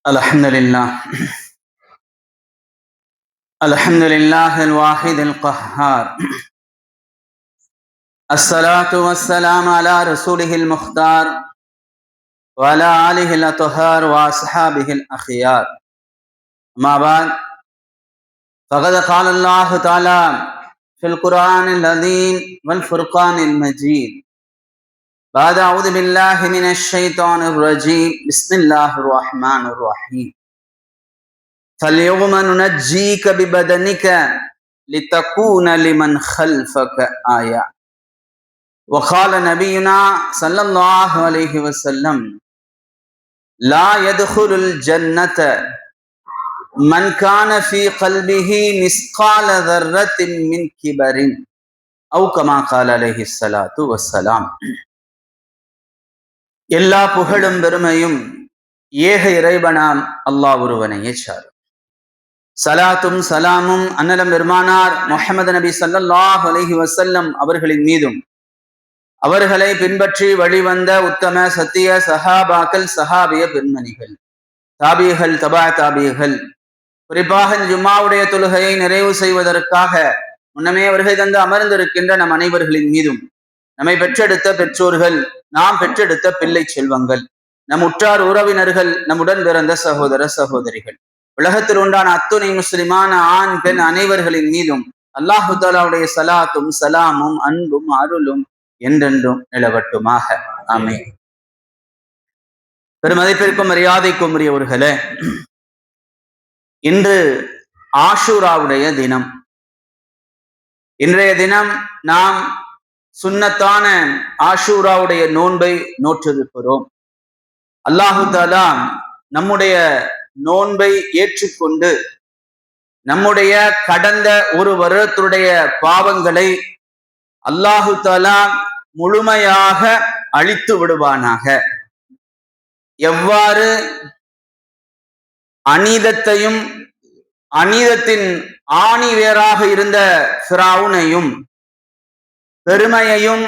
الحمد لله الحمد لله الواحد القهار. الصلاة والسلام على رسوله المختار وعلى آله الأطهار وأصحابه الأخيار. ما بعد، فقد قال الله تعالى في القرآن العظيم والفرقان المجيد بعد أعوذ بالله من الشيطان الرجيم بسم الله الرحمن الرحيم. فاليوم ننجيك ببدنك لتكون لمن خلفك آية. وقال نبينا صلى الله عليه وسلم: لا يدخل الجنة من كان في قلبه مثقال ذرة من كبر أو كما قال عليه الصلاة والسلام. எல்லா புகழும் பெருமையும் ஏக இறைவனாம் அல்லாஹ் ஒருவனையே சாரும். சலாத்தும் சலாமும் அன்னலம் பெருமானார் முஹம்மது நபி ஸல்லல்லாஹு அலைஹி வஸல்லம் அவர்களின் மீதும், அவர்களை பின்பற்றி வழிவந்த உத்தம சத்திய சஹாபாக்கள், சஹாபிய பெண்மணிகள், தாபிகள், தபா தாபிகள், குறிப்பாக ஜும்மாவுடைய தொழுகையை நிறைவு செய்வதற்காக முன்னமே வருகை தந்து அமர்ந்திருக்கின்ற நம் அனைவர்களின் மீதும், நம்மை பெற்றெடுத்த பெற்றோர்கள், நாம் பெற்றெடுத்த பிள்ளை செல்வங்கள், நம் உற்றார் உறவினர்கள், நம்முடன் பிறந்த சகோதர சகோதரிகள், உலகத்தில் உண்டான அத்துணை முஸ்லிமான ஆண் பெண் அனைவர்களின் மீதும் அல்லாஹு தஆலாவுடைய சலாத்தும் சலாமும் அன்பும் அருளும் என்றென்றும் நிலவட்டுமாக. ஆமீன். பெருமதிப்பிற்கும் மரியாதைக்கும் உரியவர்களே, இன்று ஆஷூராவுடைய தினம். இன்றைய தினம் நாம் சுன்னத்தான ஆஷூராவுடைய நோன்பை நோற்றிருக்கிறோம். அல்லாஹு தஆலா நம்முடைய நோன்பை ஏற்றுக்கொண்டு நம்முடைய கடந்த ஒரு வருடத்துடைய பாவங்களை அல்லாஹு தஆலா முழுமையாக அழித்து விடுவானாக. எவ்வாறு அநீதத்தையும் அநீதத்தின் ஆணி வேராக இருந்த ஃபிரௌனையும், பெருமையையும்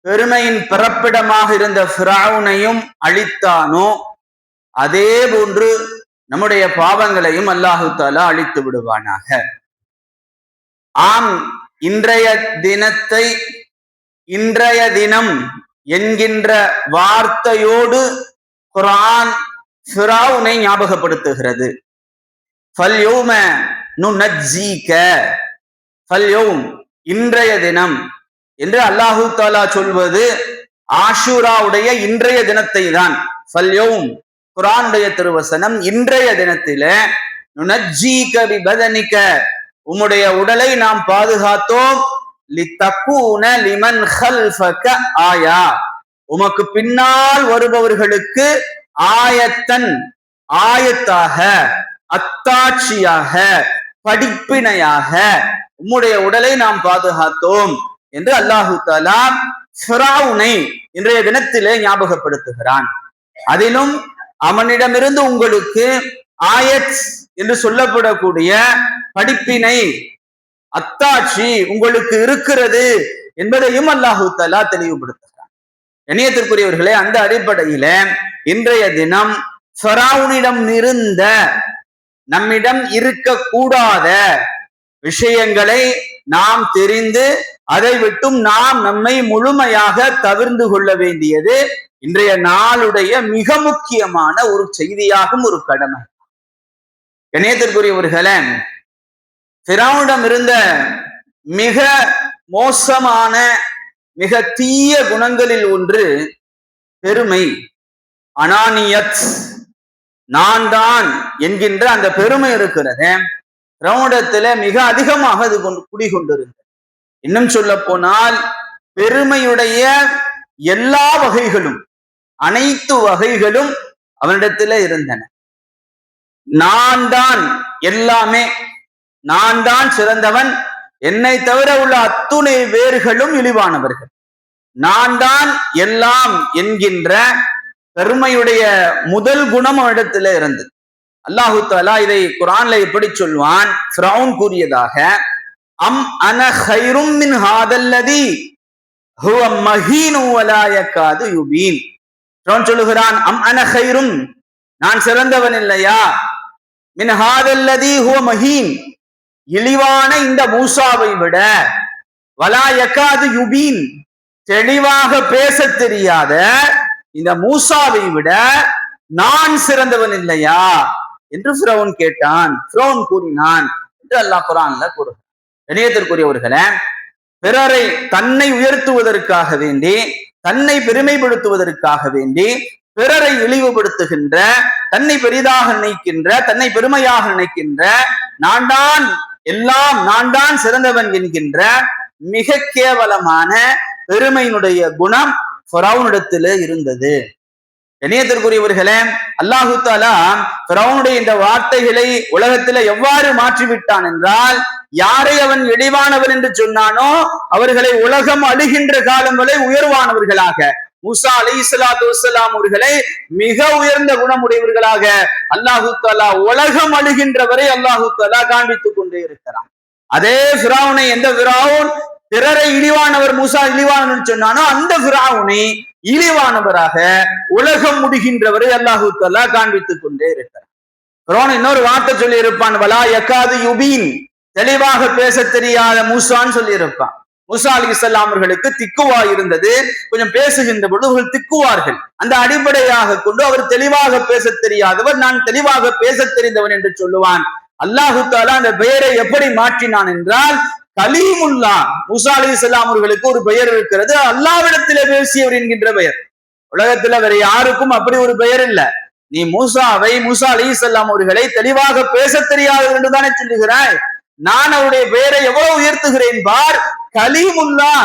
பெருமையின் பிறப்பிடமாக இருந்த ஃபிரௌனையும் அழித்தானோ, அதே போன்று நம்முடைய பாவங்களையும் அல்லாஹு தஆலா அழித்து விடுவானாக. ஆம், இன்றைய தினத்தை இன்றைய தினம் என்கின்ற வார்த்தையோடு குர்ஆன் ஃபிரௌனை ஞாபகப்படுத்துகிறது. ஃபல்யௌம நுனஜ்ஜீக, ஃபல்யௌம் இன்றைய தினம் என்று அல்லாஹு தஆலா சொல்வது ஆஷூராவுடைய இன்றைய தினத்தை தான். ஃபல்யௌம் குர்ஆனுடைய திருவசனம், இன்றைய தினத்திலே நுனஜ்ஜீக பிபதனிக, உம்முடைய உடலை நாம் பாதுகாத்தோம், லிதகூன லிமன் கல்ஃபக ஆயா, உமக்கு பின்னால் வருபவர்களுக்கு ஆயத்தன், ஆயத்தாக, அத்தாட்சியாக, படிப்பினையாக உம்முடைய உடலை நாம் பாதுகாத்தோம் என்று அல்லாஹு தஆலா ஃபிரௌனை இன்றைய தினத்திலே ஞாபகப்படுத்துகிறான். அதிலும் அவனிடமிருந்து உங்களுக்கு ஆயத் என்று சொல்லப்படக்கூடிய படிப்பினை, அத்தாட்சி உங்களுக்கு இருக்கிறது என்பதையும் அல்லாஹு தஆலா தெளிவுபடுத்துகிறான். இணையத்திற்குரியவர்களே, அந்த அடிப்படையில இன்றைய தினம் ஃபிரௌனிடம் இருந்த, நம்மிடம் இருக்கக்கூடாத விஷயங்களை நாம் தெரிந்து அதை விட்டும் நாம் நம்மை முழுமையாக தவிர்ந்து கொள்ள வேண்டியது இன்றைய நாளுடைய மிக முக்கியமான ஒரு செய்தியாகும், ஒரு கடமை. இணையத்திற்குரியவர்களே, ஃபிரௌனிடம் இருந்த மிக மோசமான, மிக தீய குணங்களில் ஒன்று பெருமை, அனானியத், நான் தான் என்கின்ற அந்த பெருமை இருக்கிறது. ஃபிரௌனிடத்துல மிக அதிகமாக அது குடிகொண்டிருந்தது. இன்னும் சொல்ல போனால் பெருமையுடைய எல்லா வகைகளும், அனைத்து வகைகளும் அவனிடத்துல இருந்தன. நான் தான் எல்லாமே, நான் தான் சிறந்தவன், என்னை தவிர உள்ள அத்துணை வேர்களும் இழிவானவர்கள், நான் தான் எல்லாம் என்கின்ற பெருமையுடைய முதல் குணம் அவனிடத்துல இருந்தது. அல்லாஹு தஆலா இதை குர்ஆன்ல எப்படி சொல்வான்? ஃபிரௌன் கூறியதாக, அம் அன கைரும் மின் ஹாதல்லதி ஹுவ மஹீனு வலா யகாது யுபீன். ஃபிரௌன் சொல்லுகிறான், அம் அன கைரும், நான் சிறந்தவன் இல்லையா? மின் ஹாதல்லதி ஹுவ மஹீன், இழிவான இந்த மூசாவை விட, வலா யகாது யுபீன், தெளிவாக பேச தெரியாத இந்த மூசாவை விட நான் சிறந்தவன் இல்லையா என்று ஃபிரௌன் கேட்டான். ஃபிரௌன் கூறினான் என்று அல்லாஹ் குர்ஆன்ல கூறுகிறார். இணையத்திற்குரியவர்களே, பிறரை தன்னை உயர்த்துவதற்காக வேண்டி, தன்னை பெருமைப்படுத்துவதற்காக வேண்டி, பிறரை இழிவுபடுத்துகின்ற, தன்னை பெரிதாக நினைக்கின்ற, தன்னை பெருமையாக நினைக்கின்ற, நான் தான் எல்லாம், நான் தான் சிறந்தவன் என்கின்ற மிக கேவலமான பெருமையினுடைய குணம் ஃபிரௌனிடத்திலே இருந்தது. இணையத்திற்குரியவர்களே, அல்லாஹு தஆலா ஃபிரௌனுடைய இந்த வார்த்தைகளை உலகத்தில எவ்வாறு மாற்றிவிட்டான் என்றால், யாரை அவன் இழிவானவர் என்று சொன்னானோ அவர்களை உலகம் அழுகின்ற காலம் வரை உயர்வானவர்களாக, மூசா அலைஹிஸ்ஸலாத்து வஸ்ஸலாம் அவர்களை மிக உயர்ந்த குணமுடையவர்களாக அல்லாஹு தஆலா உலகம் அழுகின்ற வரை அல்லாஹு தஆலா காண்பித்துக் கொண்டே இருக்கிறான். அதே ஃபிரௌனை, எந்த ஃபிரௌன் பிறரை இழிவானவர், மூசா இழிவானவர் சொன்னானோ அந்த ஃபிரௌனை இழிவானவராக உலகம் முடிகின்றவரை அல்லாஹு தஆலா காண்பித்துக் கொண்டே இருக்கிறார். ஃபிரௌன் இன்னொரு வார்த்தை சொல்லி இருப்பான், வலா யகாது யுபீன், தெளிவாக பேச தெரியாத மூசான்னு சொல்லி இருப்பான். மூசா அலைஹிஸ்ஸலாம் அவர்களுக்கு திக்குவா இருந்தது, கொஞ்சம் பேசுகின்ற பொழுது திக்குவார்கள். அந்த அடிப்படையாக கொண்டு அவர் தெளிவாக பேச தெரியாதவர், நான் தெளிவாக பேச தெரிந்தவன் என்று சொல்லுவான். அல்லாஹு தஆலா அந்த பெயரை எப்படி மாற்றினான் என்றால், கலீமுல்லா, மூசா அலைஹிஸ்ஸலாம் அவர்களுக்கு ஒரு பெயர் இருக்கிறது, அல்லாஹ்விடத்திலே பேசியவர் என்கின்ற பெயர். உலகத்துல வேற யாருக்கும் அப்படி ஒரு பெயர் இல்லை. நீ மூசா அலைஹிஸ்ஸலாம் அவர்களை தெளிவாக பேச தெரியாதவர் என்று தானே சொல்லுகிறாய், நான் அவருடைய பெயரை எவ்வளவு உயர்த்துகிறேன் பார், கலீமுல்லா,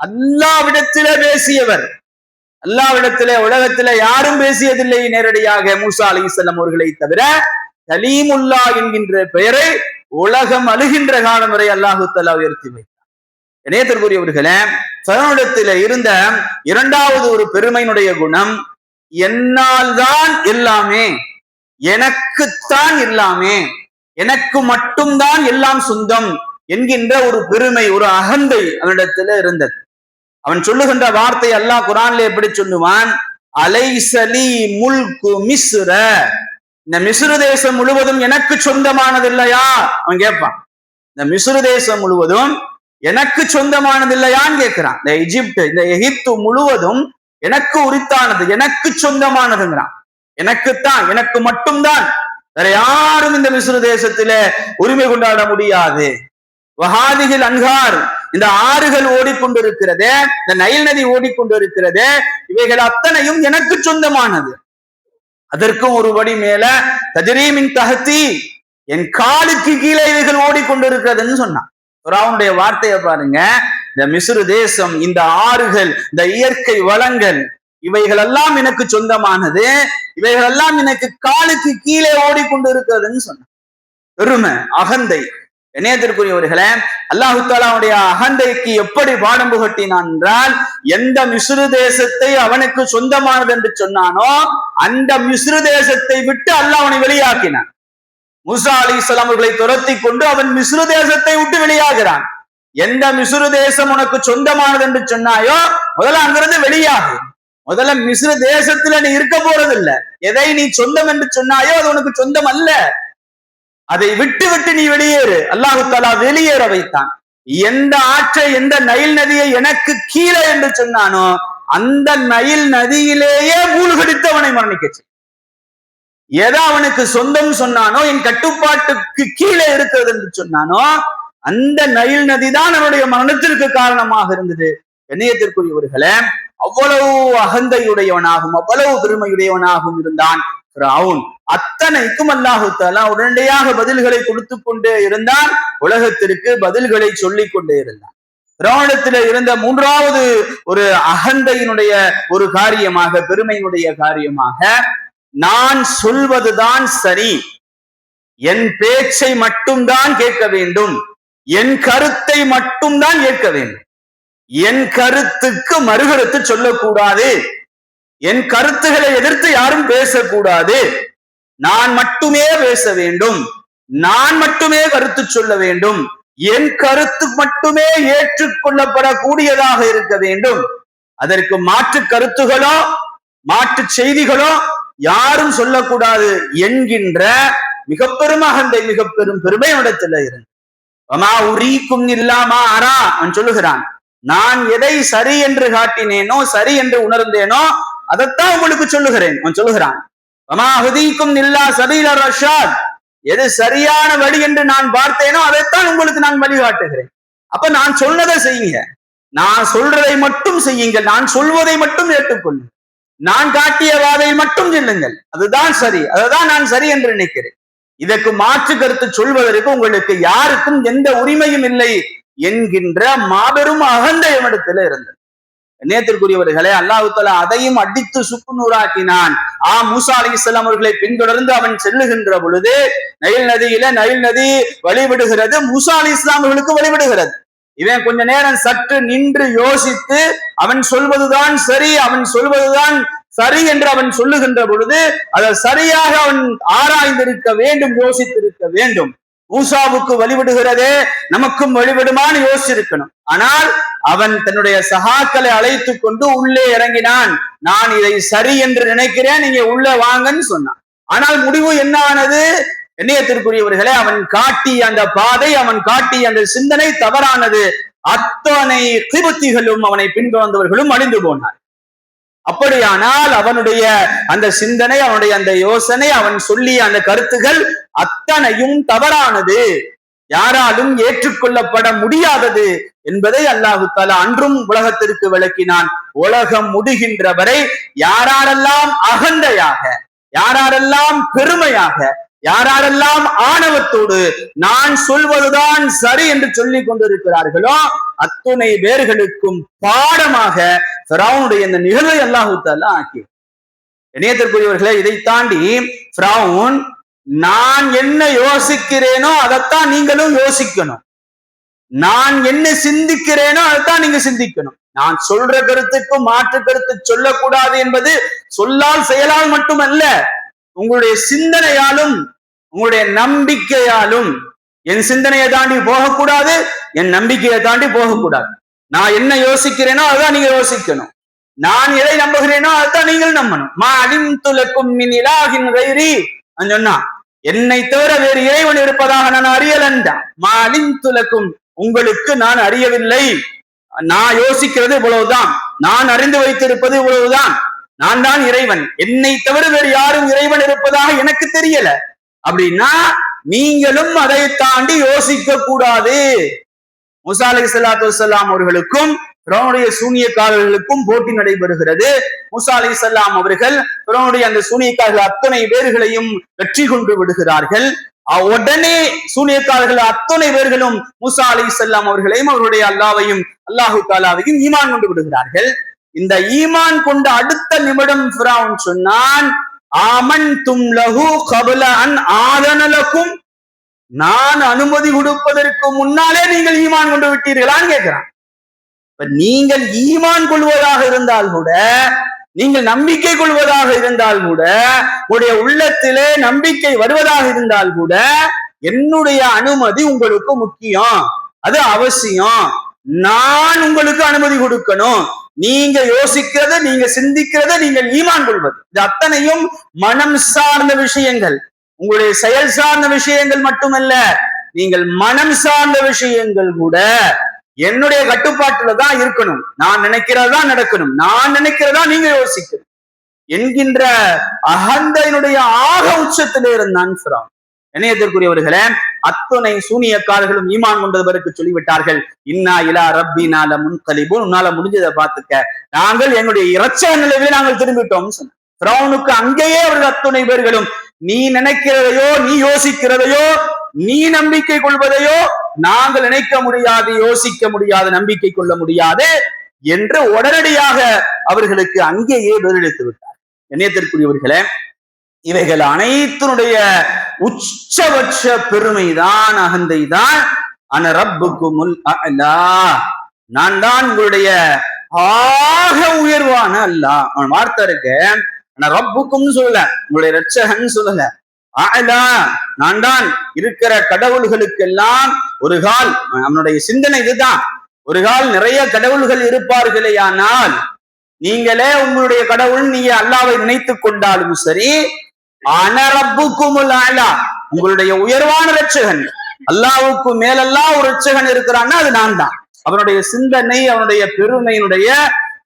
அல்லாஹ்விடத்திலே பேசியவர். அல்லாஹ்விடத்திலே உலகத்திலே யாரும் பேசியதில்லை நேரடியாக மூசா அலைஹிஸ்ஸலாம் அவர்களை தவிர. கலீமுல்லா என்கின்ற பெயரை உலகம் அழுகின்ற காலம் வரை அல்லாஹு தஆலா உயர்த்தி வைத்தார். இணையத்திற்குரியவர்களே, ஃபிரௌனிடத்திலே இருந்த இரண்டாவது ஒரு பெருமையினுடைய குணம், என்னால் தான் எல்லாமே, எனக்குத்தான் எல்லாமே, எனக்கு மட்டும்தான் எல்லாம் சொந்தம் என்கின்ற ஒரு பெருமை, ஒரு அகந்தை அவனிடத்துல இருந்தது. அவன் சொல்லுகின்ற வார்த்தை அல்லாஹ் குர்ஆன்ல எப்படி சொல்லுவான், அலைஸலி முல்கு மிஸ்ர, இந்த மிஸ்ரு தேசம் முழுவதும் எனக்கு சொந்தமானது இல்லையா? அவன் கேட்பான், இந்த மிஸ்ரு தேசம் முழுவதும் எனக்கு சொந்தமானது இல்லையான்னு கேட்கிறான். இந்த எகிப்து, இந்த எகிப்து முழுவதும் எனக்கு உரித்தானது, எனக்கு சொந்தமானதுங்கிறான். எனக்குத்தான், எனக்கு மட்டும்தான், வேற யாரும் இந்த மிஸ்ரு தேசத்திலே உரிமை கொண்டாட முடியாது. வஹாதிகள் அன்ஹார், இந்த ஆறுகள் ஓடிக்கொண்டிருக்கிறது, இந்த நைல் நதி ஓடிக்கொண்டிருக்கிறது, இவைகள் அத்தனையும் எனக்கு சொந்தமானது. அதற்கும் ஒருபடி மேல, தஜ்ரீமின் தஹ்தி, என் காலுக்கு கீழே இவைகள் ஓடிக்கொண்டிருக்கிறதுன்னு சொன்னான். ஃபிரௌனுடைய வார்த்தையை பாருங்க, இந்த மிஸ்ரு தேசம், இந்த ஆறுகள், இந்த இயற்கை வளங்கள், இவைகள் எல்லாம் எனக்கு சொந்தமானது, இவைகள் எல்லாம் எனக்கு காலுக்கு கீழே ஓடிக்கொண்டிருக்கிறதுன்னு சொன்ன பெருமை, அகந்தை. இணையத்திற்குரியவர்களே, அல்லாஹு தஆலாவுடைய அகந்தைக்கு எப்படி பாடம் புகட்டினான் என்றால், எந்த மிஸ்ரு தேசத்தை அவனுக்கு சொந்தமானது என்று சொன்னானோ அந்த மிஸ்ரு தேசத்தை விட்டு அல்லாஹ் அவனை வெளியாக்கினான். மூசா அலைஹிஸ்ஸலாம் அவர்களை துரத்தி கொண்டு அவன் மிஸ்ரு தேசத்தை விட்டு வெளியாகிறான். எந்த மிஸ்ரு தேசம் உனக்கு சொந்தமானது என்று சொன்னாயோ முதல்ல அங்கிருந்து வெளியாகு. முதல்ல மிஸ்ரு தேசத்துல நீ இருக்க போறது இல்ல. எதை நீ சொந்தம் என்று சொன்னாயோ அது உனக்கு சொந்தம் அல்ல. அதை விட்டு விட்டு நீ வெளியேறு. அல்லாஹு தஆலா வெளியேற வைத்தான். எந்த ஆற்றை, எந்த நைல் நதியை எனக்கு கீழே என்று சொன்னானோ அந்த நைல் நதியிலேயே மூழ்கடித்து அவனை மரணிக்கச்சு. எதை அவனுக்கு சொந்தம் சொன்னானோ, என் கட்டுப்பாட்டுக்கு கீழே இருக்கிறது என்று சொன்னானோ அந்த நைல் நதி தான் அவனுடைய மரணத்திற்கு காரணமாக இருந்தது. கண்ணியத்திற்குரியவர்களே, அவ்வளவு அகந்தையுடையவனாகவும் அவ்வளவு பெருமையுடையவனாகவும் இருந்தான் ஃபிரௌன். அத்தனைக்கும் அல்லாஹு தஆலா உடனடியாக பதில்களை கொடுத்து கொண்டே இருந்தான், உலகத்திற்கு பதில்களை சொல்லிக் கொண்டே இருந்தான். ஃபிரௌனிடத்தில் இருந்த மூன்றாவது ஒரு அகந்தையினுடைய ஒரு காரியமாக, பெருமையினுடைய காரியமாக, நான் சொல்வதுதான் சரி, என் பேச்சை மட்டும்தான் கேட்க வேண்டும், என் கருத்தை மட்டும்தான் கேட்க வேண்டும், என் கருத்துக்கு மறுகருத்து சொல்லக்கூடாது, என் கருத்துக்களை எதிர்த்து யாரும் பேசக்கூடாது, நான் மட்டுமே பேச வேண்டும், நான் மட்டுமே கருத்து சொல்ல வேண்டும், என் கருத்து மட்டுமே ஏற்றுக்கொள்ளப்படக்கூடியதாக இருக்க வேண்டும். அதற்கு மாற்று கருத்துகளோ மாற்று செய்திகளோ யாரும் சொல்லக்கூடாது என்கின்ற மிக பெரும் அகந்தை, மிக பெரும் பெருமை இடத்துல இருந்து உரீக்கும் இல்லாமா அரா அவன் சொல்லுகிறான், நான் எதை சரி என்று காட்டினேனோ, சரி என்று உணர்ந்தேனோ அதைத்தான் உங்களுக்கு சொல்லுகிறேன். அவன் சொல்லுகிறான், இல்லா சபீல ரஷாத், எது சரியான வழி என்று நான் பார்த்தேனோ அதைத்தான் உங்களுக்கு நான் வழிகாட்டுகிறேன். அப்ப நான் சொன்னதை செய்யுங்க, நான் சொல்றதை மட்டும் செய்யுங்கள், நான் சொல்வதை மட்டும் ஏற்றுக்கொள்ளுங்கள், நான் காட்டிய வாதையை மட்டும் செல்லுங்கள், அதுதான் சரி, அதுதான் நான் சரி என்று நினைக்கிறேன். இதற்கு மாற்று கருத்து சொல்வதற்கு உங்களுக்கு யாருக்கும் எந்த உரிமையும் இல்லை என்கின்ற மாபெரும் அகந்தை இடத்துல இருந்தது. நேத்திற்குரியவர்களே, அல்லாஹ் தஆலா அதையும் அடித்து சுக்குநூறாக்கினான். மூசா அலைஹிஸ்ஸலாம் அவர்களை பின்தொடர்ந்து அவன் செல்லுகின்ற பொழுது நைல் நதி வழிவிடுகிறது, மூசா அலைஹிஸ்ஸலாம் அவர்களுக்கு வழிவிடுகிறது. இவன் கொஞ்ச நேரம் சற்று நின்று யோசித்து அவன் சொல்வதுதான் சரி, அவன் சொல்வதுதான் சரி என்று அவன் சொல்லுகின்ற பொழுது அதை சரியாக அவன் ஆராய்ந்திருக்க வேண்டும், யோசித்திருக்க வேண்டும். மூசாவுக்கு வழிவிடுகிறதே நமக்கும் வழிவிடுமான்னு யோசிச்சிருக்கணும். ஆனால் அவன் தன்னுடைய சகாக்களை அழைத்து கொண்டு உள்ளே இறங்கினான். நான் இதை சரி என்று நினைக்கிறேன், நீங்க உள்ள வாங்கன்னு சொன்னான். ஆனால் முடிவு என்ன ஆனது? எண்ணியத்திற்குரியவர்களே, அவன் காட்டிய அந்த பாதை, அவன் காட்டிய அந்த சிந்தனை தவறானது. அத்தனை கிபுத்திகளும் அவனை பின்தொடர்ந்தவர்களும் அழிந்து போனார். அப்படியானால் அவனுடைய அந்த சிந்தனை, அவனுடைய அந்த யோசனை, அவன் சொல்லிய அந்த கருத்துகள் அத்தனையும் தவறானது, யாராலும் ஏற்றுக்கொள்ளப்பட முடியாதது என்பதை அல்லாஹு தஆலா அன்றும் உலகத்திற்கு விளக்கினான். உலகம் முடிகின்ற வரை யாரெல்லாம் அகந்தையாக, யாரெல்லாம் பெருமையாக, யாரெல்லாம் ஆணவத்தோடு நான் சொல்வதுதான் சரி என்று சொல்லிக் கொண்டிருக்கிறார்களோ அத்துணை பேர்களுக்கும் பாடமாக ஃபிரௌனுடைய இந்த நிகழ்வை அல்லாஹு தஆலா ஆக்கி. இணையத்திற்குரியவர்களே, இதை தாண்டி ஃபிரௌன் நான் என்ன யோசிக்கிறேனோ அதைத்தான் நீங்களும் யோசிக்கணும், நான் என்ன சிந்திக்கிறேனோ அதைத்தான் நீங்க சிந்திக்கணும். நான் சொல்ற கருத்துக்கு மாற்று கருத்து சொல்லக்கூடாது என்பது சொல்லால் செயலால் மட்டுமல்ல, உங்களுடைய சிந்தனையாலும் உங்களுடைய நம்பிக்கையாலும். என் சிந்தனையை தாண்டி போகக்கூடாது, என் நம்பிக்கையை தாண்டி போகக்கூடாது. நான் என்ன யோசிக்கிறேனோ அதான் நீங்க யோசிக்கணும், நான் எதை நம்புகிறேனோ அதான் நீங்கள் நம்பணும். மா அலிம்து லக்கும் மின் இலாஹின் கைரி சொன்னா, என்னை தவிர வேறு இறைவன் இருப்பதாக நான் அறியலண்டா. மா அலிம்து லக்கும், உங்களுக்கு நான் அறியவில்லை, நான் யோசிக்கிறது இவ்வளவுதான், நான் அறிந்து வைத்திருப்பது இவ்வளவுதான், நான் தான் இறைவன், என்னை தவிர வேறு யாரும் இறைவன் இருப்பதாக எனக்கு தெரியல அப்படின்னா நீங்களும் அதை தாண்டி யோசிக்க கூடாது. மூசா அலைஹிஸ்ஸலாத்து வஸ்ஸலாம் அவர்களுக்கும் ஃபிரௌனுடைய சூனியக்காரர்களுக்கும் போட்டி நடைபெறுகிறது. மூசா அலைஹிஸ்ஸலாம் அவர்கள் ஃபிரௌனுடைய அந்த சூனியக்காரர்கள் அத்தனை பேர்களையும் வெற்றி கொண்டு விடுகிறார்கள். உடனே சூனியக்காரர்கள் அத்தனை பேர்களும் மூசா அலைஹிஸ்ஸலாம் அவர்களையும் அவருடைய அல்லாஹ்வையும் அல்லாஹு தஆலாவையும் ஈமான் கொண்டு விடுகிறார்கள். இந்த ஈமான் கொண்ட அடுத்த நிமிடம் ஃபிரௌன் சொன்னான், ஆமன்தும் லஹு கப்ல அன் ஆதன லக்கும், நான் அனுமதி கொடுப்பதற்கு முன்னாலே நீங்கள் ஈமான் கொண்டு விட்டீர்களான்னு கேட்கிறான். நீங்கள் ஈமான் கொள்வதாக இருந்தால் கூட, நீங்கள் நம்பிக்கை கொள்வதாக இருந்தால் கூட, உங்களுடைய உள்ளத்திலே நம்பிக்கை வருவதாக இருந்தால் கூட என்னுடைய அனுமதி உங்களுக்கு முக்கியம், அது அவசியம். நான் உங்களுக்கு அனுமதி கொடுக்கணும். நீங்க யோசிக்கிறது, நீங்க சிந்திக்கிறது, நீங்கள் ஈமான் கொள்வது, இது அத்தனையும் மனம் சார்ந்த விஷயங்கள், உங்களுடைய செயல் சார்ந்த விஷயங்கள் மட்டுமல்ல, நீங்கள் மனம் சார்ந்த விஷயங்கள் கூட என்னுடைய கட்டுப்பாட்டுல தான் இருக்கணும். நான் நினைக்கிறதா நடக்கணும், நான் நினைக்கிறதா நீங்க யோசிக்கணும் என்கின்ற அகந்தையினுடைய ஆக உச்சத்திலே இருந்தான் ஃபிரௌன். இணையத்திற்குரியவர்களே, அத்துணை சூனியக்காரர்களும் ஈமான் கொண்டவருக்கு சொல்லிவிட்டார்கள், இன்னா இலா ரப்பினா லமுன்கலிபூன், உன்னால முடிஞ்சதை பார்த்துக்க, நாங்கள் எங்களுடைய இரட்சக நிலையிலே நாங்கள் திரும்பிட்டோம் சொன்ன ஃபிரௌனுக்கு அங்கேயே அவர்கள் அத்துணை பேர்களும் நீ நினைக்கிறதையோ, நீ யோசிக்கிறதையோ, நீ நம்பிக்கை கொள்வதையோ நாங்கள் நினைக்க முடியாது, யோசிக்க முடியாது, நம்பிக்கை கொள்ள முடியாது என்று உடனடியாக அவர்களுக்கு அங்கேயே பதிலளித்து விட்டார். இணையத்திற்குரியவர்களே, இவைகள் அனைத்தினுடைய உச்சபட்ச பெருமைதான், அகந்தைதான். அன ரப்புக்குமுல் அலா, நான் தான் உங்களுடைய ஆக உயர்வான அல்லாஹ். அவன் வார்த்தை இருக்கு, ரப்புக்கும் சொல்லல, உங்களுடைய இரட்சகன் சொல்லல, அலா நான் தான் இருக்கிற கடவுள்களுக்கெல்லாம் ஒரு கால். அவனுடைய சிந்தனை இதுதான், ஒரு கால் நிறைய கடவுள்கள் இருப்பார்களே ஆனால் நீங்களே உங்களுடைய கடவுள் நீங்க அல்லாவை நினைத்து கொண்டாலும் சரி, அனரப்புக்குமுல் அலா, உங்களுடைய உயர்வான இரட்சகன், அல்லாவுக்கு மேலெல்லாம் ஒரு இரட்சகன் இருக்கிறான்னா அது நான் தான். அவனுடைய சிந்தனை, அவனுடைய பெருமையினுடைய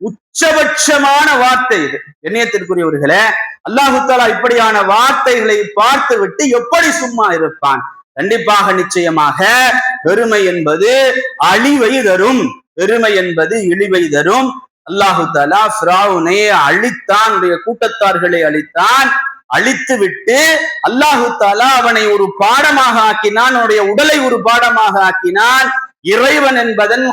உச்சபட்சமான வார்த்தை இது. கண்ணியத்திற்குரியவர்களே, அல்லாஹு தஆலா இப்படியான வார்த்தைகளை பார்த்து விட்டு எப்படி சும்மா இருப்பான்? கண்டிப்பாக நிச்சயமாக பெருமை என்பது அழிவை தரும், பெருமை என்பது இழிவை தரும். அல்லாஹு தஆலா ஃபிரௌனை அழித்தான், கூட்டத்தார்களை அழித்தான். அழித்து விட்டு அல்லாஹு தஆலா அவனை ஒரு பாடமாக ஆக்கினான், அவனுடைய உடலை ஒரு பாடமாக ஆக்கினான். இறைவன் என்பதன்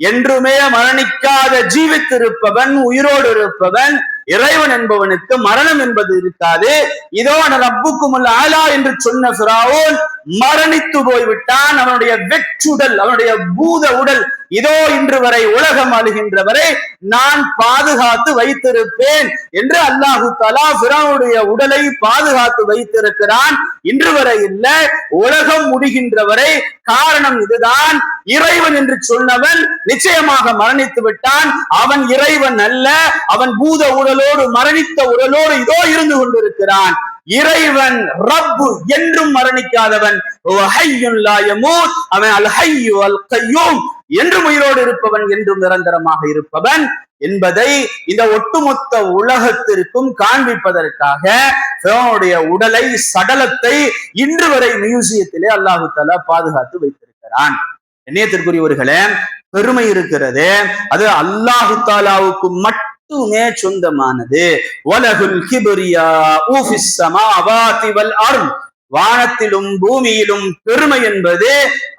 என்றுமே மரணிக்காத, ஜீவித்திருப்பவன், உயிரோடு இருப்பவன். இறைவன் என்பவனுக்கு மரணம் என்பது இருக்காது. இதோ ரப்புக்குமுல் ஆலா என்று சொன்ன ஃபிரௌன் மரணித்து போய்விட்டான். அவனுடைய வெற்றுடல், அவனுடைய பூத உடல் இதோ இன்று வரை, உலகம் ஆளுகின்ற வரை நான் பாதுகாத்து வைத்திருப்பேன் என்று அல்லாஹு தஆலா ஃபிரௌனுடைய உடலை பாதுகாத்து வைத்திருக்கிறான். இன்று வரை இல்ல, உலகம் முடிகின்ற வரை. காரணம் இதுதான், இறைவன் என்று சொன்னவன் நிச்சயமாக மரணித்து விட்டான். அவன் இறைவன் அல்ல, அவன் பூத உடலோடு, மரணித்த உடலோடு இதோ இருந்து கொண்டிருக்கிறான். இறைவன் ரப்பு என்றும் மரணிக்காதவன், அவன் அல் ஹய்யு அல் கய்யூம் என்றும் உயிரோடு இருப்பவன், என்றும் நிரந்தரமாக இருப்பவன் என்பதை இந்த ஒட்டுமொத்த உலகத்திற்கும் காண்பிப்பதற்காக ஃபிரௌனுடைய உடலை, சடலத்தை இன்று வரை மியூசியத்திலே அல்லாஹு தஆலா பாதுகாத்து வைத்திருக்கிறான். கண்ணியத்திற்குரியவர்களே, பெருமை இருக்கிறது, அது அல்லாஹு தஆலாவுக்கு மட்டுமே சொந்தமானது. வலகுல் கிப்ரியாஉ ஃபிஸ் ஸமாவாதி வல் அர்த், வானத்திலும் பூமியிலும் பெருமை என்பது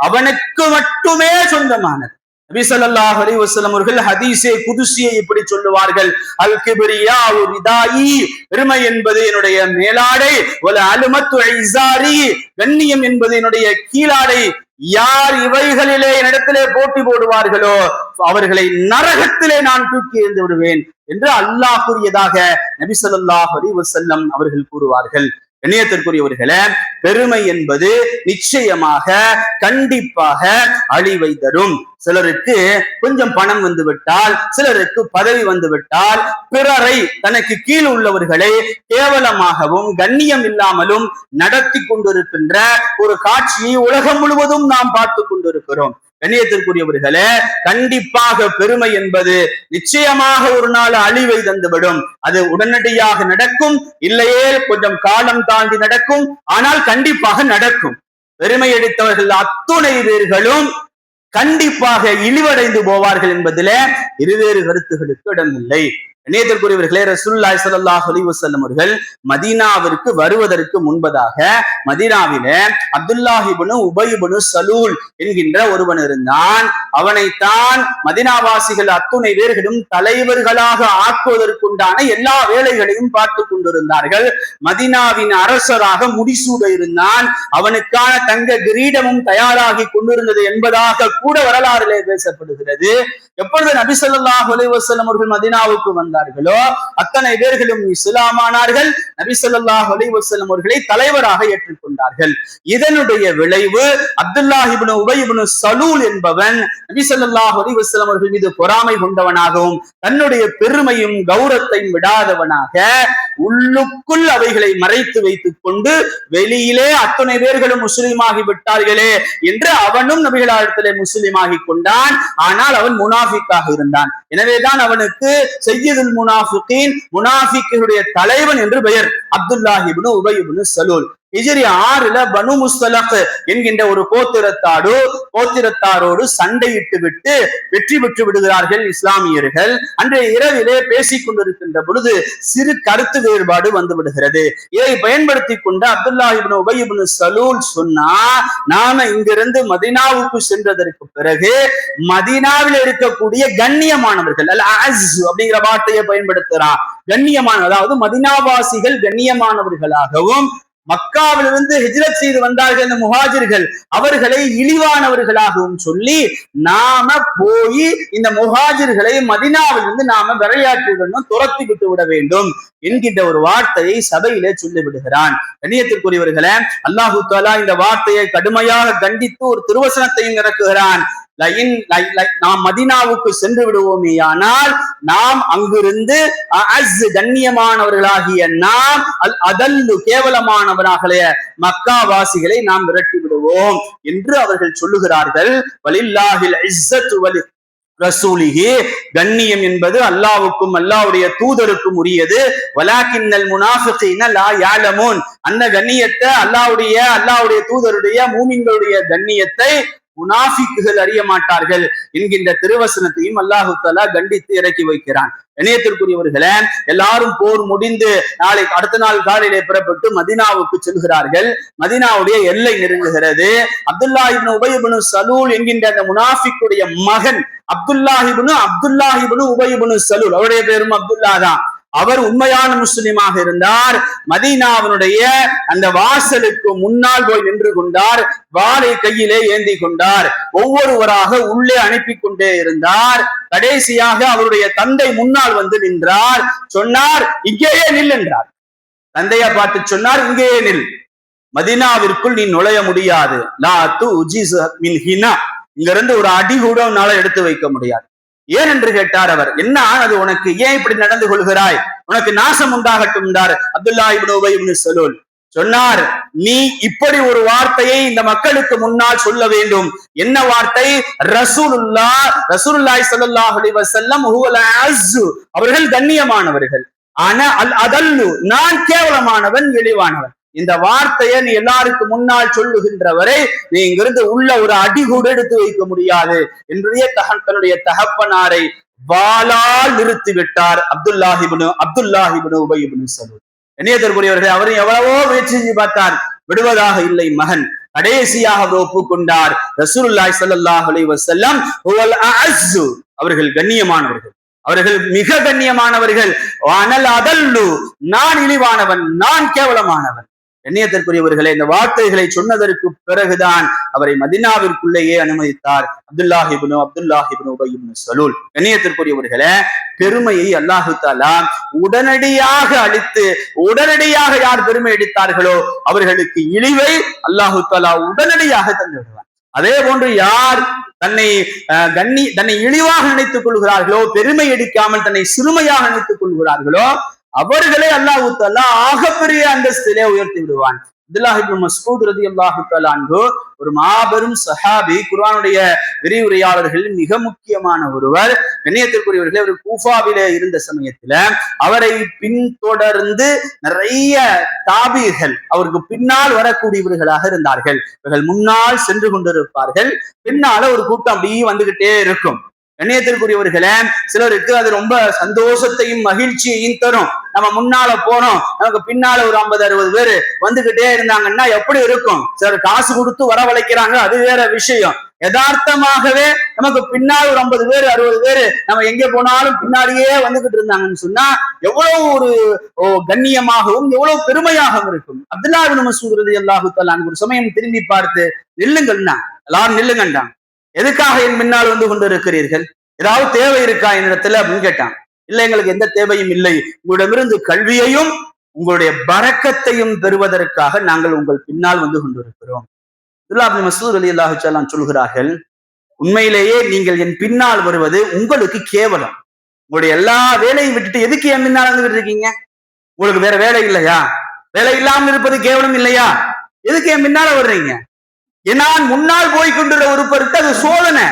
அவனுக்கு மட்டுமே சொந்தமானது. நபி ஸல்லல்லாஹு அலைஹி வஸல்லம் அவர்கள் ஹதீஸே குதுஸியை இப்படி சொல்லுவார்கள், அல் கிப்ரியாஉ ரிதாயி, பெருமை என்பது என்னுடைய மேலாடை, வல அலுமத்து இஸாரி, கண்ணியம் என்பது என்னுடைய கீழாடை. யார் இவைகளிலே என்னிடத்திலே போட்டி போடுவார்களோ அவர்களை நரகத்திலே நான் தூக்கி எறிந்து விடுவேன் என்று அல்லாஹ் கூறியதாக நபி ஸல்லல்லாஹு அலைஹி வஸல்லம் அவர்கள் கூறுவார்கள். கண்ணியத்திற்குரியவர்களே, பெருமை என்பது நிச்சயமாக, கண்டிப்பாக அழிவை தரும். சிலருக்கு கொஞ்சம் பணம் வந்து விட்டால், சிலருக்கு பதவி வந்து விட்டால், பிறரை, தனக்கு கீழ் உள்ளவர்களை கேவலமாகவும் கண்ணியம் இல்லாமலும் நடத்தி கொண்டிருக்கின்ற ஒரு காட்சியை உலகம் முழுவதும் நாம் பார்த்து கொண்டிருக்கிறோம். கண்ணியத்திற்குரியவர்களே, கண்டிப்பாக பெருமை என்பது நிச்சயமாக ஒரு நாள் அழிவை தந்துவிடும். அது உடனடியாக நடக்கும், இல்லையே கொஞ்சம் காலம் தாண்டி நடக்கும், ஆனால் கண்டிப்பாக நடக்கும். பெருமை அடித்தவர்கள் அத்துணை பேர்களும் கண்டிப்பாக இழிவடைந்து போவார்கள் என்பதிலே இருவேறு கருத்துகளுக்கு இடமில்லை. கண்ணியத்திற்குரியவர்களே, ரசூலுல்லாஹி ஸல்லல்லாஹு அலைஹி வஸல்லம் அவர்கள் மதீனாவிற்கு வருவதற்கு முன்பதாக மதீனாவிலே அப்துல்லாஹ் இப்னு உபய் இப்னு சலூல் என்கின்ற ஒருவன் இருந்தான். அவனைத்தான் மதீனாவாசிகள் அத்துணை பேர்களும் தலைவர்களாக ஆக்குவதற்குண்டான எல்லா வேலைகளையும் பார்த்து கொண்டிருந்தார்கள். மதீனாவின் அரசராக முடிசூட இருந்தான். அவனுக்கான தங்க கிரீடமும் தயாராகி கொண்டிருந்தது என்பதாக கூட வரலாறிலே பேசப்படுகிறது. எப்பொழுது நபி ஸல்லல்லாஹு அலைஹி வஸல்லம் அவர்கள் மதீனாவுக்கு வந்தார்களோ அத்தனை பேர்களும் இஸ்லாமானார்கள். நபி ஸல்லல்லாஹு அலைஹி வஸல்லம் அவர்களை தலைவராக ஏற்றுக்கொண்டார்கள். இதனுடைய விளைவு அப்துல்லாஹ் இப்னு உபய் இப்னு சலூல் என்பவன் நபி ஸல்லல்லாஹு அலைஹி வஸல்லம் அவர்கள் மீது பொறாமை கொண்டவனாகவும் தன்னுடைய பெருமையும் கௌரவத்தையும் விடாதவனாக உள்ளுக்குள் அவைகளை மறைத்து வைத்துக் கொண்டு வெளியிலே அத்தனை பேர்களும் முஸ்லிமாகி விட்டார்களே என்று அவனும் நபிகளாரிடத்திலே முஸ்லிமாகி கொண்டான். ஆனால் அவன் முனாஃபிக்காக இருந்தான். எனவேதான் அவனுக்கு சய்யிதுல் முனாஃபிகீன், முனாஃபிக்குடைய தலைவன் என்று பெயர். அப்துல்லாஹ் இப்னு உபய் இப்னு சலூல் ஹிஜ்ரி 6ல பனு முஸ்தலக் என்கின்ற ஒரு கோத்திரத்தாரோடு சண்டையிட்டு விட்டு வெற்றி பெற்று விடுகிறார்கள் இஸ்லாமியர்கள். அன்றைய இரவிலே பேசிக் கொண்டிருக்கின்ற பொழுது சிறு கருத்து வேறுபாடு வந்து விடுகிறது. இதை பயன்படுத்தி கொண்டு அப்துல்லாஹ் இப்னு உபய் இப்னு சலூல் சொன்னா, நாம இங்கிருந்து மதீனாவுக்கு சென்றதற்கு பிறகு மதீனாவில் இருக்கக்கூடிய கண்ணியமானவர்கள், அல் அஸ் அப்படிங்கிற வார்த்தையை பயன்படுத்துறான். கண்ணியமான, அதாவது மதீனாவாசிகள் கண்ணியமானவர்களாகவும் மக்காவிலிருந்து ஹிஜ்ரத் செய்து வந்தார்கள் இந்த முஹாஜிர்கள், அவர்களை இழிவானவர்களாகவும் சொல்லி நாம போய் இந்த முஹாஜிர்களை மதீனாவிலிருந்து நாம விளையாட்டுடன் துரத்தி விட்டு விட வேண்டும் என்கின்ற ஒரு வார்த்தையை சபையிலே சொல்லி விடுகிறான். கண்ணியத்திற்குரியவர்களே, அல்லாஹு தஆலா இந்த வார்த்தையை கடுமையாக கண்டித்து ஒரு திருவசனத்தையும் இறக்குகிறான். நாம் மதீனாவுக்கு சென்று விடுவோமேயானால் நாம் அங்கிருந்து கண்ணியமானவர்களாகிய நாம் அதல்லு கேவலமானவர்களாகிய மக்காவாசிகளை நாம் விரட்டி விடுவோம் என்று அவர்கள் சொல்லுகிறார்கள். வலில்லாஹில் இஸ்ஸத்து வலி ரசூலிஹி, கண்ணியம் என்பது அல்லாஹ்வுக்கும் அல்லாஹ்வுடைய தூதருக்கும் உரியது. வலாக்கின்னல் முனாஃபிகீன லா யஅலமூன், அந்த கண்ணியத்தை அல்லாஹ்வுடைய தூதருடைய மூமின்களுடைய கண்ணியத்தை முனாஃபிக்குகள் அறிய மாட்டார்கள் என்கின்ற திருவசனத்தையும் அல்லாஹு தஆலா கண்டித்து இறக்கி வைக்கிறான். இணையத்திற்குரியவர்களே, எல்லாரும் போர் முடிந்து அடுத்த நாள் காலையிலே புறப்பட்டு மதீனாவுக்கு செல்கிறார்கள். மதீனாவுடைய எல்லை நெருங்குகிறது. அப்துல்லாஹ் இப்னு உபய் இப்னு சலூல் என்கின்ற அந்த முனாஃபிக்குடைய மகன் அப்துல்லாஹ் இப்னு உபய் இப்னு சலூல், அவருடைய பேரும் அப்துல்லா தான். அவர் உண்மையான முஸ்லிமாக இருந்தார். மதீனாவினுடைய அந்த வாசலுக்கு முன்னால் போய் நின்று கொண்டார். வாளை கையிலே ஏந்தி கொண்டார். ஒவ்வொருவராக உள்ளே அனுப்பி கொண்டே இருந்தார். கடைசியாக அவருடைய தந்தை முன்னால் வந்து நின்றார். சொன்னார், இங்கேயே நில் என்றார். தந்தையா பார்த்து சொன்னார், இங்கேயே நில், மதீனாவிற்குள் நீ நுழைய முடியாது. லா துஜிஸ் மின் ஹினா, இங்க இருந்து ஒரு அடி கூட உன்னால எடுத்து வைக்க முடியாது. ஏன் என்று கேட்டார் அவர். என்ன ஆனது உனக்கு, ஏன் இப்படி நடந்து கொள்கிறாய், உனக்கு நாசம் உண்டாகட்டும் என்றார் அப்துல்லாஹ் இப்னு உபய் இப்னு சலூல். சொன்னார், நீ இப்படி ஒரு வார்த்தையை இந்த மக்களுக்கு முன்னால் சொல்ல வேண்டும். என்ன வார்த்தை? ரசூலுல்லாஹி ஸல்லல்லாஹு அலைஹி வஸல்லம் ஹுவல் அஸ்ஸு, அவர்கள் கண்ணியமானவர்கள். ஆனா அல் அதல்லு, நான் கேவலமானவன், இழிவானவன். இந்த வார்த்தையை நீ எல்லாருக்கு முன்னால் சொல்லுகின்றவரை நீ இங்கிருந்து உள்ள ஒரு அடி கூட எடுத்து வைக்க முடியாது என்று தன்னுடைய தகப்பனாரை வாளால் நிறுத்தி விட்டார் அப்துல்லாஹ் இப்னு உபய் இப்னு சலூல். இணையத்திற்குரியவர்கள், அவரும் எவ்வளவோ முயற்சி செஞ்சு பார்த்தார், விடுவதாக இல்லை மகன். கடைசியாக அவர் ஒப்புக்கொண்டார். ரசூலுல்லாஹி ஸல்லல்லாஹு அலைஹி வஸல்லம் ஹுவல் அஸ்ஸு, அவர்கள் கண்ணியமானவர்கள், அவர்கள் மிக கண்ணியமானவர்கள். அனல் அதல்லு, நான் இழிவானவன், நான் கேவலமானவன். கண்ணியத்திற்குரியவர்களே, இந்த வார்த்தைகளை சொன்னதற்கு பிறகுதான் அவரை மதீனாவிற்குள்ளேயே அனுமதித்தார் அப்துல்லாஹ் இப்னு உபய் இப்னு சலூல். கண்ணியத்திற்குரியவர்களே, பெருமையை அல்லாஹு தஆலா உடனடியாக அளித்து, உடனடியாக யார் பெருமை அளித்தார்களோ அவர்களுக்கு இழிவை அல்லாஹு தஆலா உடனடியாக தந்து விடுவார். அதே போன்று யார் தன்னை இழிவாக நினைத்துக் கொள்கிறார்களோ, பெருமை அடிக்காமல் தன்னை சிறுமையாக நினைத்துக் கொள்கிறார்களோ, அவர்களே அல்லாஹு தஆலா ஆகப்பெரிய அந்தஸ்திலே உயர்த்தி விடுவான். அப்துல்லாஹ் இப்னு மஸ்ஊத் ரலியல்லாஹு தஆலா அன்ஹு ஒரு மாபெரும் சஹாபி, குர்ஆனுடைய விரிவுரையாளர்கள் மிக முக்கியமான ஒருவர். கண்ணியத்திற்குரியவர்களே, அவர் கூஃபாவிலே இருந்த சமயத்துல அவரை பின்தொடர்ந்து நிறைய தாபீகள் அவருக்கு பின்னால் வரக்கூடியவர்களாக இருந்தார்கள். இவர்கள் முன்னால் சென்று கொண்டிருப்பார்கள், பின்னால ஒரு கூட்டம் அப்படியே வந்துகிட்டே இருக்கும். கண்ணியத்திற்குரியவர்களே, சிலருக்கு அது ரொம்ப சந்தோஷத்தையும் மகிழ்ச்சியையும் தரும். நம்ம முன்னால போனோம், நமக்கு பின்னால ஒரு 50-60 பேர் வந்துகிட்டே இருந்தாங்கன்னா எப்படி இருக்கும்? சிலர் காசு கொடுத்து வரவழைக்கிறாங்க, அது வேற விஷயம். யதார்த்தமாகவே நமக்கு பின்னால் ஒரு 50 பேர் 60 பேர் நம்ம எங்க போனாலும் பின்னாடியே வந்துகிட்டு இருந்தாங்கன்னு சொன்னா எவ்வளவு ஒரு கண்ணியமாகவும் எவ்வளவு பெருமையாகவும் இருக்கும். அப்துல்லாஹ் இப்னு மஸ்ஊத் ரலியல்லாஹு தஆலா அன்ஹு ஒரு சமயம் திரும்பி பார்த்து, நில்லுங்கள்னா, எல்லாரும் நில்லுங்கண்டான். எதுக்காக என் பின்னால் வந்து கொண்டு இருக்கிறீர்கள்? ஏதாவது தேவை இருக்கா என்னிடத்துல அப்படின்னு கேட்டான். இல்லை, எங்களுக்கு எந்த தேவையும் இல்லை, உங்களிடமிருந்து கல்வியையும் உங்களுடைய பரக்கத்தையும் பெறுவதற்காக நாங்கள் உங்கள் பின்னால் வந்து கொண்டிருக்கிறோம். அப்துல்லாஹ் இப்னு மஸ்ஊத் ரலியல்லாஹு தஆலா சொல்கிறார்கள், உண்மையிலேயே நீங்கள் என் பின்னால் வருவது உங்களுக்கு கேவலம். உங்களுடைய எல்லா வேலையும் விட்டுட்டு எதுக்கு என் பின்னால் வந்துகிட்டு இருக்கீங்க? உங்களுக்கு வேற வேலை இல்லையா? வேலை இல்லாமல் இருப்பது கேவலம் இல்லையா? எதுக்கு என் பின்னால வர்றீங்க? நான் முன்னால் போய்கொண்டுள்ள ஒருவருக்கு அது சோதனை.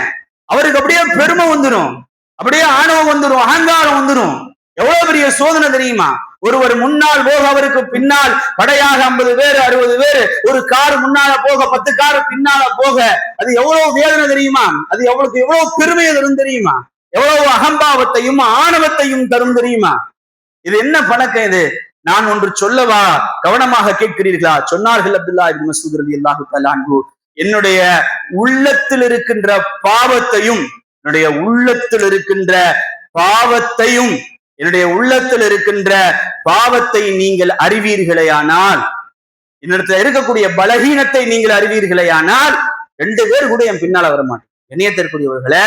அவருக்கு அப்படியே பெருமை வந்துடும், அப்படியே ஆணவம் வந்துடும், அகங்காரம் வந்துடும். எவ்வளவு பெரிய சோதனை தெரியுமா? ஒருவர் முன்னால் போக அவருக்கு பின்னால் படையாக 50 பேர் 60 பேர், ஒரு கார் முன்னால போக 10 கார் பின்னால போக, அது எவ்வளவு வேதனை தெரியுமா? அது எவ்வளவு பெருமையை தரும் தெரியுமா? எவ்வளவு அகம்பாவத்தையும் ஆணவத்தையும் தரும் தெரியுமா? இது என்ன பழக்கம் இது? நான் ஒன்று சொல்லவா? கவனமாக கேட்கிறீர்களா? சொன்னார்கள் அப்துல்லாஹ் இப்னு மஸ்ஊத் ரலியல்லாஹு தஆலா அன்ஹு, என்னுடைய உள்ளத்தில் இருக்கின்ற பாவத்தையும் என்னுடைய உள்ளத்தில் இருக்கின்ற பாவத்தை நீங்கள் அறிவீர்களேயானால், என்னிடத்துல இருக்கக்கூடிய பலகீனத்தை நீங்கள் அறிவீர்களேயானால் 2 பேர் கூட என் பின்னால வர மாட்டேன். இணையத்திற்குரியவர்களே,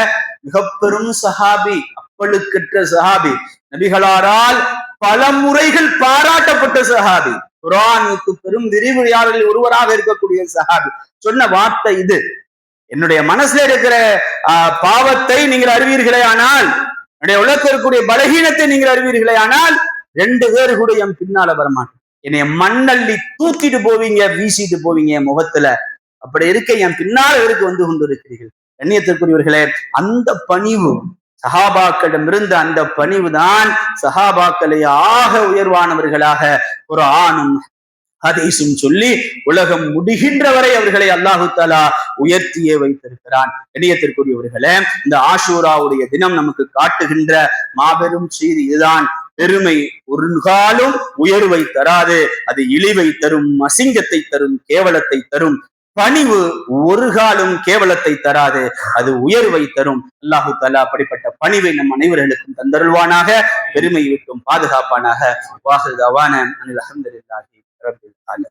மிக பெரும் சஹாபி, அப்பழுக்கற்ற சஹாபி, நபிகளாரால் பல முறைகள் பாராட்டப்பட்ட சஹாபி, குர்ஆனுக்கு பெரும் விரிவுரையாளர்களில் ஒருவராக இருக்கக்கூடிய சஹாபி சொன்ன வார்த்தை இது. என்னுடைய மனசுல இருக்கிற பாவத்தை நீங்கள் அறிவீர்களே ஆனால், என்னுடைய உலகத்தில் இருக்கக்கூடிய பலகீனத்தை நீங்கள் அறிவீர்களே ஆனால், 2 பேரு கூட என் பின்னால வரமாட்டேன். என்னைய மண்ணள்ளி தூக்கிட்டு போவீங்க, வீசிட்டு போவீங்க என் முகத்துல. அப்படி இருக்க என் பின்னால எதற்கு வந்து கொண்டு இருக்கிறீர்கள்? கண்ணியத்திற்குரியவர்களே, அந்த பணிவு, சஹாபாக்களிடமிருந்து அந்த பணிவு தான் சஹாபாக்களை ஆக உயர்வானவர்களாக குர்ஆனும் ஹதீஸும் சொல்லி உலகம் முடிகின்ற வரை அவர்களை அல்லாஹு தஆலா உயர்த்தியே வைத்திருக்கிறான். கண்ணியத்திற்குரியவர்களே, இந்த ஆஷூராவுடைய தினம் நமக்கு காட்டுகின்ற மாபெரும் செய்தி இதுதான். பெருமை ஒரு காலும் உயர்வை தராது, அது இழிவை தரும், அசிங்கத்தை தரும், கேவலத்தை தரும். பணிவு ஒரு காலும் கேவலத்தை தராது, அது உயர்வை தரும். அல்லாஹு தஆலா அப்படிப்பட்ட பணிவை நம் அனைவர்களுக்கும் தந்தருள்வானாக, பெருமை விட்டும் பாதுகாப்பானாக. வாஹிரு தஅவானா அனில் ஹம்துலில்லாஹி ரப்பில் ஆலமீன்.